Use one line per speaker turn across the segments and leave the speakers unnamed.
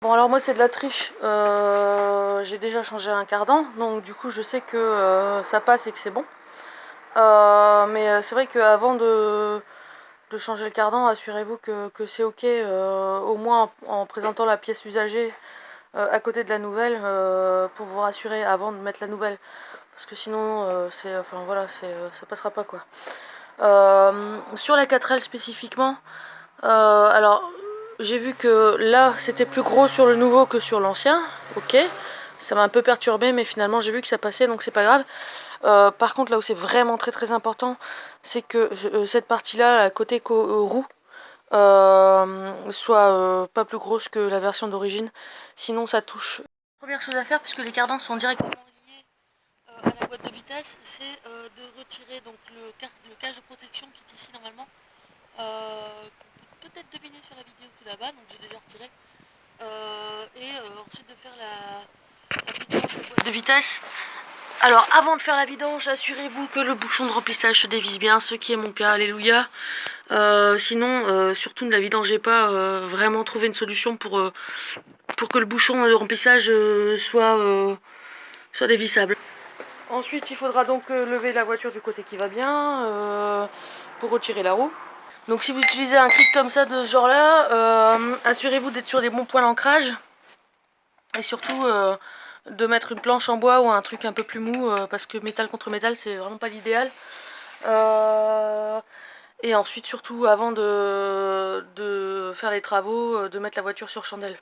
Bon alors moi c'est de la triche, j'ai déjà changé un cardan, donc du coup je sais que ça passe et que c'est bon. Mais c'est vrai qu'avant de changer le cardan, assurez-vous que c'est ok, au moins en présentant la pièce usagée à côté de la nouvelle, pour vous rassurer avant de mettre la nouvelle. Parce que sinon, enfin voilà, ça passera pas quoi. Sur la 4L spécifiquement, alors j'ai vu que là c'était plus gros sur le nouveau que sur l'ancien, ok. Ça m'a un peu perturbé, mais finalement j'ai vu que ça passait, donc c'est pas grave. Par contre, là où c'est vraiment très important, c'est que cette partie-là, la côté roue, soit pas plus grosse que la version d'origine. Sinon, ça touche. Première chose à faire, puisque les cardans sont directement liés à la boîte de vitesse, c'est de retirer donc le cage de protection qui est ici normalement. Qu'on peut peut-être deviner sur la vidéo tout là-bas, donc j'ai déjà retiré. Ensuite de faire la vidange de boîte de vitesse. Alors avant de faire la vidange, assurez-vous que le bouchon de remplissage se dévisse bien, ce qui est mon cas, alléluia. Sinon, surtout ne la vidangez pas, vraiment trouver une solution pour que le bouchon de remplissage soit dévissable. Ensuite, il faudra donc lever la voiture du côté qui va bien pour retirer la roue. Donc si vous utilisez un cric comme ça de ce genre là, assurez-vous d'être sur les bons points d'ancrage. Et surtout de mettre une planche en bois ou un truc un peu plus mou, parce que métal contre métal c'est vraiment pas l'idéal. Et ensuite surtout avant de faire les travaux, de mettre la voiture sur chandelle.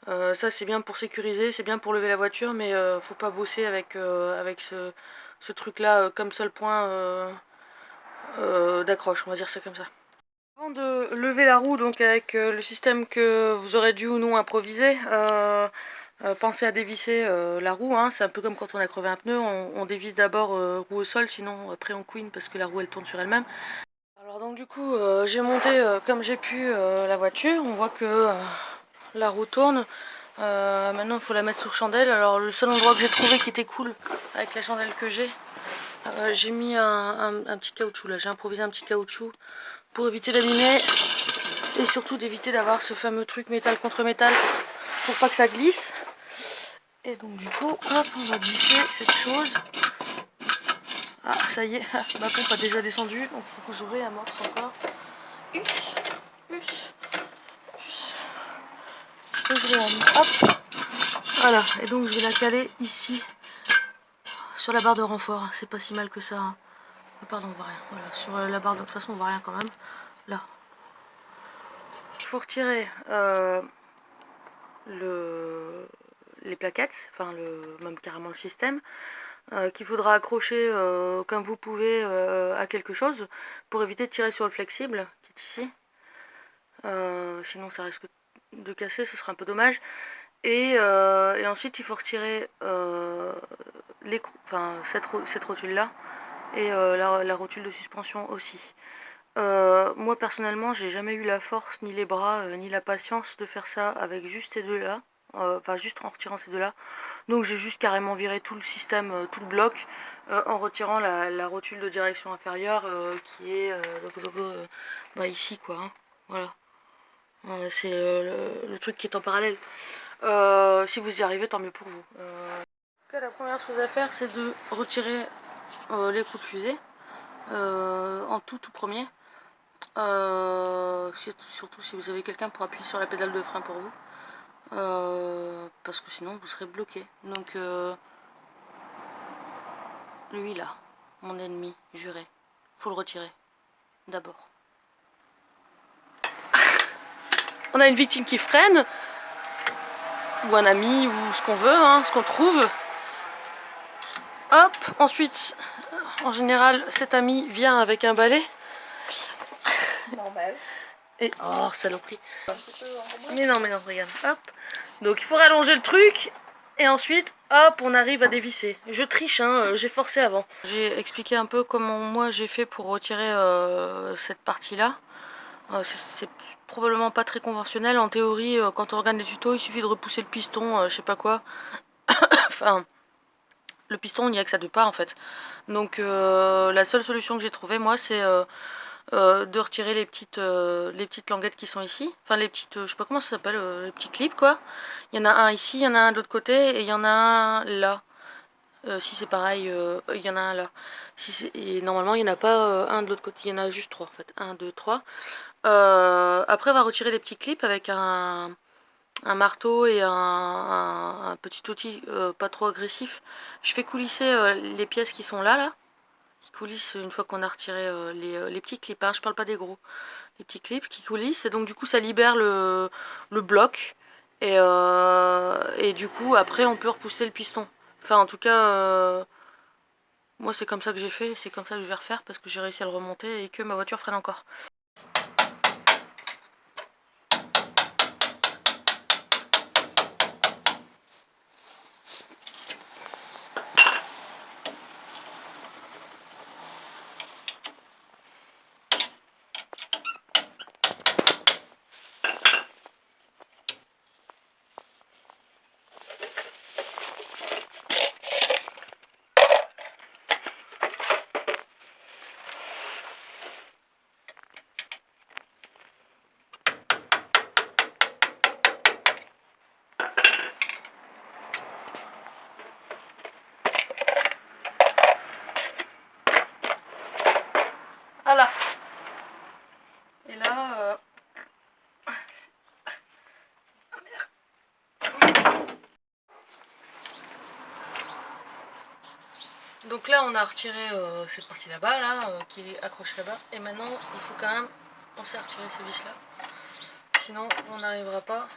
Ça c'est bien pour sécuriser, c'est bien pour lever la voiture, mais faut pas bosser avec ce truc là comme seul point d'accroche, on va dire ça comme ça. Avant de lever la roue, donc avec le système que vous aurez dû ou non improviser, pensez à dévisser la roue, hein. C'est un peu comme quand on a crevé un pneu, on dévisse d'abord roue au sol, sinon après on couine parce que la roue elle tourne sur elle-même. Alors donc du coup j'ai monté comme j'ai pu la voiture, on voit que la roue tourne. Maintenant il faut la mettre sur chandelle. Alors le seul endroit que j'ai trouvé qui était cool avec la chandelle que j'ai mis un petit caoutchouc là, j'ai improvisé un petit caoutchouc pour éviter d'abîmer et surtout d'éviter d'avoir ce fameux truc métal contre métal pour pas que ça glisse. Et donc du coup, hop, on va glisser cette chose. Ah, ça y est, ma pompe a déjà descendu, donc il faut que je réamorce encore. Et je réamorce, hop. Voilà, et donc je vais la caler ici, sur la barre de renfort. C'est pas si mal que ça. Hein. Pardon, on voit rien. Voilà, sur la barre de toute façon, on voit rien quand même. Là. Il faut retirer les plaquettes, enfin même carrément le système, qu'il faudra accrocher comme vous pouvez à quelque chose pour éviter de tirer sur le flexible qui est ici. Sinon ça risque de casser, ce sera un peu dommage. Et ensuite il faut retirer cette rotule là et la rotule de suspension aussi. Moi personnellement j'ai jamais eu la force ni les bras ni la patience de faire ça avec juste ces deux là, enfin juste en retirant ces deux là, donc j'ai juste carrément viré tout le système, tout le bloc, en retirant la rotule de direction inférieure qui est bah ici quoi, hein. Voilà, c'est le truc qui est en parallèle. Si vous y arrivez tant mieux pour vous. La première chose à faire c'est de retirer les coups de fusée en tout premier. Surtout si vous avez quelqu'un pour appuyer sur la pédale de frein pour vous, parce que sinon vous serez bloqué. Donc lui là, mon ennemi juré, faut le retirer d'abord. On a une victime qui freine, ou un ami, ou ce qu'on veut, hein, ce qu'on trouve. Hop, ensuite, en général, cet ami vient avec un balai.
Normal.
Et oh saloperie. Mais non, regarde, hop. Donc il faut rallonger le truc. Et ensuite, hop, on arrive à dévisser. Je triche, hein, j'ai forcé avant. J'ai expliqué un peu comment moi j'ai fait pour retirer cette partie-là. C'est probablement pas très conventionnel. En théorie, quand on regarde les tutos, il suffit de repousser le piston, je sais pas quoi. Enfin, le piston, il n'y a que ça de pas en fait. Donc la seule solution que j'ai trouvée, moi, c'est de retirer les petites languettes qui sont ici. Enfin les petites, je sais pas comment ça s'appelle, les petits clips quoi. Il y en a un ici, il y en a un de l'autre côté et il y en a un là. Si c'est pareil, il y en a un là. Et normalement il n'y en a pas un de l'autre côté, il y en a juste trois en fait. Un, deux, trois. Après on va retirer les petits clips avec un marteau et un petit outil pas trop agressif. Je fais coulisser les pièces qui sont là. Qui coulissent une fois qu'on a retiré les petits clips. Hein, je parle pas des gros. Les petits clips qui coulissent. Et donc du coup ça libère le bloc. Et du coup après on peut repousser le piston. Enfin en tout cas moi c'est comme ça que j'ai fait. C'est comme ça que je vais refaire parce que j'ai réussi à le remonter et que ma voiture freine encore. Voilà. Et là... Donc là on a retiré cette partie là-bas, qui est accrochée là-bas. Et maintenant il faut quand même penser à retirer ces vis là. Sinon on n'arrivera pas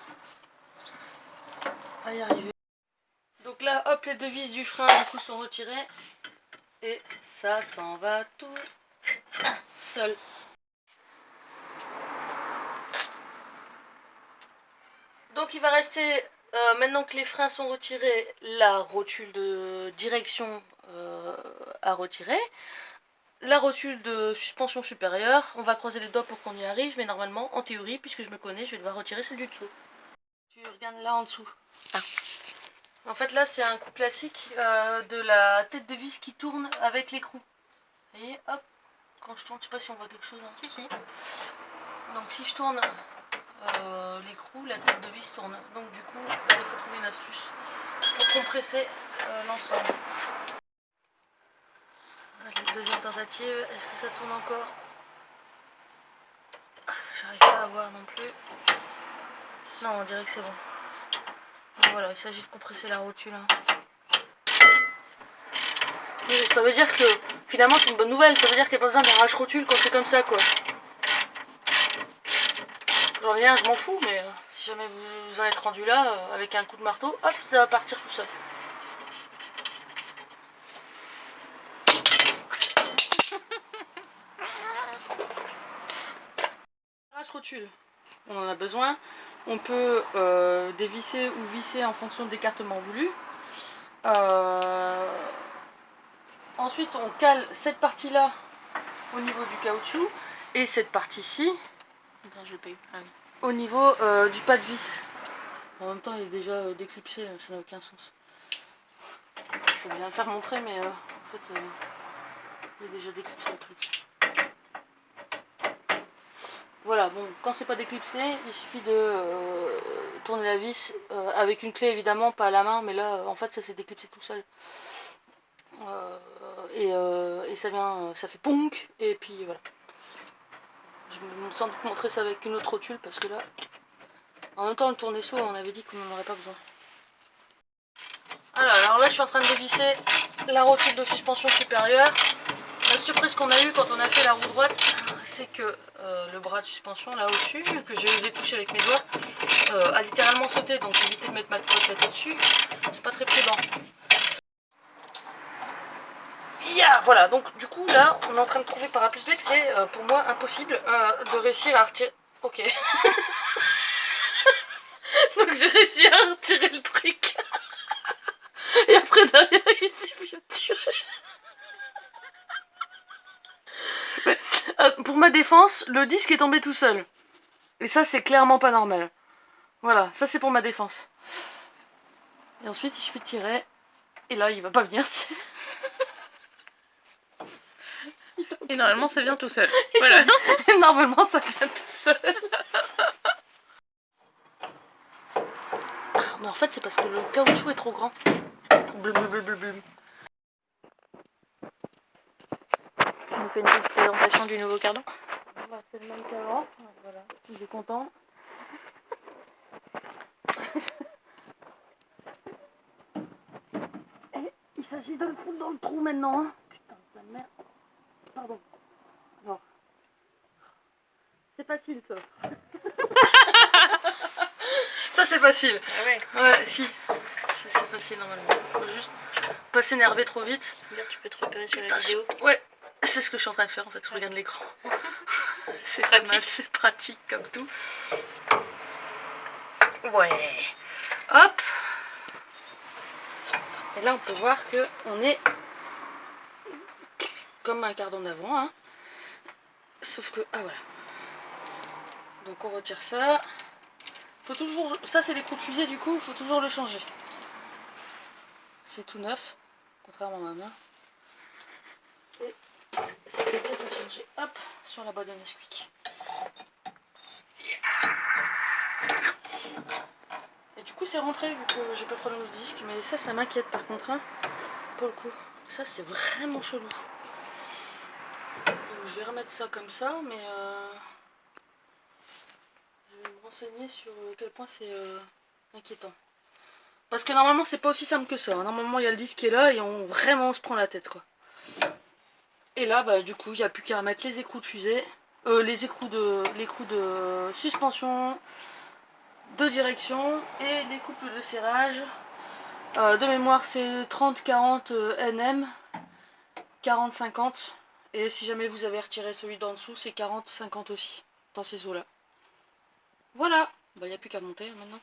à y arriver. Donc là hop, les deux vis du frein du coup sont retirées. Et ça s'en va tout seul. Donc il va rester, maintenant que les freins sont retirés, la rotule de direction à retirer. La rotule de suspension supérieure, on va croiser les doigts pour qu'on y arrive, mais normalement, en théorie, puisque je me connais, je vais devoir retirer celle du dessous. Tu regardes là en dessous. Ah. En fait là c'est un coup classique de la tête de vis qui tourne avec l'écrou. Vous voyez, hop, quand je tourne, je sais pas si on voit quelque chose. Hein. Si, si. Donc si je tourne l'écrou, la tête de vis tourne. Donc du coup, là, il faut trouver une astuce pour compresser l'ensemble. Deuxième tentative, est-ce que ça tourne encore? J'arrive pas à voir non plus. Non, on dirait que c'est bon. Donc voilà, il s'agit de compresser la rotule. Hein. Ça veut dire que finalement c'est une bonne nouvelle, ça veut dire qu'il n'y a pas besoin d'un arrache-rotule quand c'est comme ça quoi. J'en ai un, je m'en fous, mais si jamais vous en êtes rendu là, avec un coup de marteau, hop, ça va partir tout seul. Arrache-rotule, on en a besoin. On peut dévisser ou visser en fonction de l'écartement voulu. Ensuite, on cale cette partie-là au niveau du caoutchouc et cette partie-ci au niveau du pas de vis. En même temps, il est déjà déclipsé, ça n'a aucun sens. Il faut bien le faire montrer, mais en fait, il est déjà déclipsé le truc. Voilà, bon, quand c'est pas déclipsé, il suffit de tourner la vis avec une clé évidemment, pas à la main, mais là, en fait, ça s'est déclipsé tout seul. Et ça fait ponk, et puis voilà. Je me sens de montrer ça avec une autre rotule parce que là, en même temps, le tournesol, on avait dit qu'on n'en aurait pas besoin. Alors là, je suis en train de dévisser la rotule de suspension supérieure. La surprise qu'on a eue quand on a fait la roue droite, c'est que le bras de suspension là au-dessus, que j'ai osé toucher avec mes doigts, a littéralement sauté, donc j'ai évité de mettre ma tête au-dessus. C'est pas très prudent. Yeah, voilà, donc du coup là, on est en train de trouver par A plus B que c'est pour moi impossible de réussir à retirer. Ok. Donc j'ai réussi à retirer le truc. Et après derrière, il suffit de tirer. Mais, pour ma défense, le disque est tombé tout seul. Et ça, c'est clairement pas normal. Voilà, ça c'est pour ma défense. Et ensuite, il suffit de tirer. Et là, il va pas venir. Il va
Et normalement ça vient tout seul. Voilà.
Et normalement ça vient tout seul. Mais en fait c'est parce que le caoutchouc est trop grand. Blum, blum, blum, blum, blum.
On nous fait une petite présentation du nouveau cardan.
Bah, c'est le même qu'avant, voilà, il est content. Et il s'agit de le foutre dans le trou maintenant. Hein. Putain de sa mère. Pardon. Non. C'est facile ça. Ça c'est facile.
Ah ouais.
Ouais, si. C'est facile normalement. Faut juste pas s'énerver trop vite.
D'ailleurs, tu peux te repérer sur la
Putain,
vidéo.
Ouais, c'est ce que je suis en train de faire en fait, je regarde l'écran. C'est pas
Pratique.
mal, c'est pratique comme tout. Ouais. Hop. Et là on peut voir que on est comme un cardan d'avant, hein. Sauf que, ah voilà. Donc on retire ça. Faut toujours, ça c'est l'écrou de fusée du coup, il faut toujours le changer. C'est tout neuf, contrairement à ma main. Et c'est bien de changer, hop, sur la boîte de Nesquik. Et du coup c'est rentré vu que j'ai pas le problème de disque, mais ça m'inquiète par contre, hein, pour le coup. Ça c'est vraiment chelou. Donc, je vais remettre ça comme ça, mais je vais me renseigner sur quel point c'est inquiétant. Parce que normalement c'est pas aussi simple que ça. Normalement il y a le disque qui est là et vraiment on se prend la tête quoi. Et là bah du coup il n'y a plus qu'à remettre les écrous de fusée, l'écrou de suspension, de direction et les couples de serrage. De mémoire c'est 30-40 Nm, 40-50 et si jamais vous avez retiré celui d'en dessous c'est 40-50 aussi dans ces eaux là. Voilà, bah il n'y a plus qu'à monter maintenant.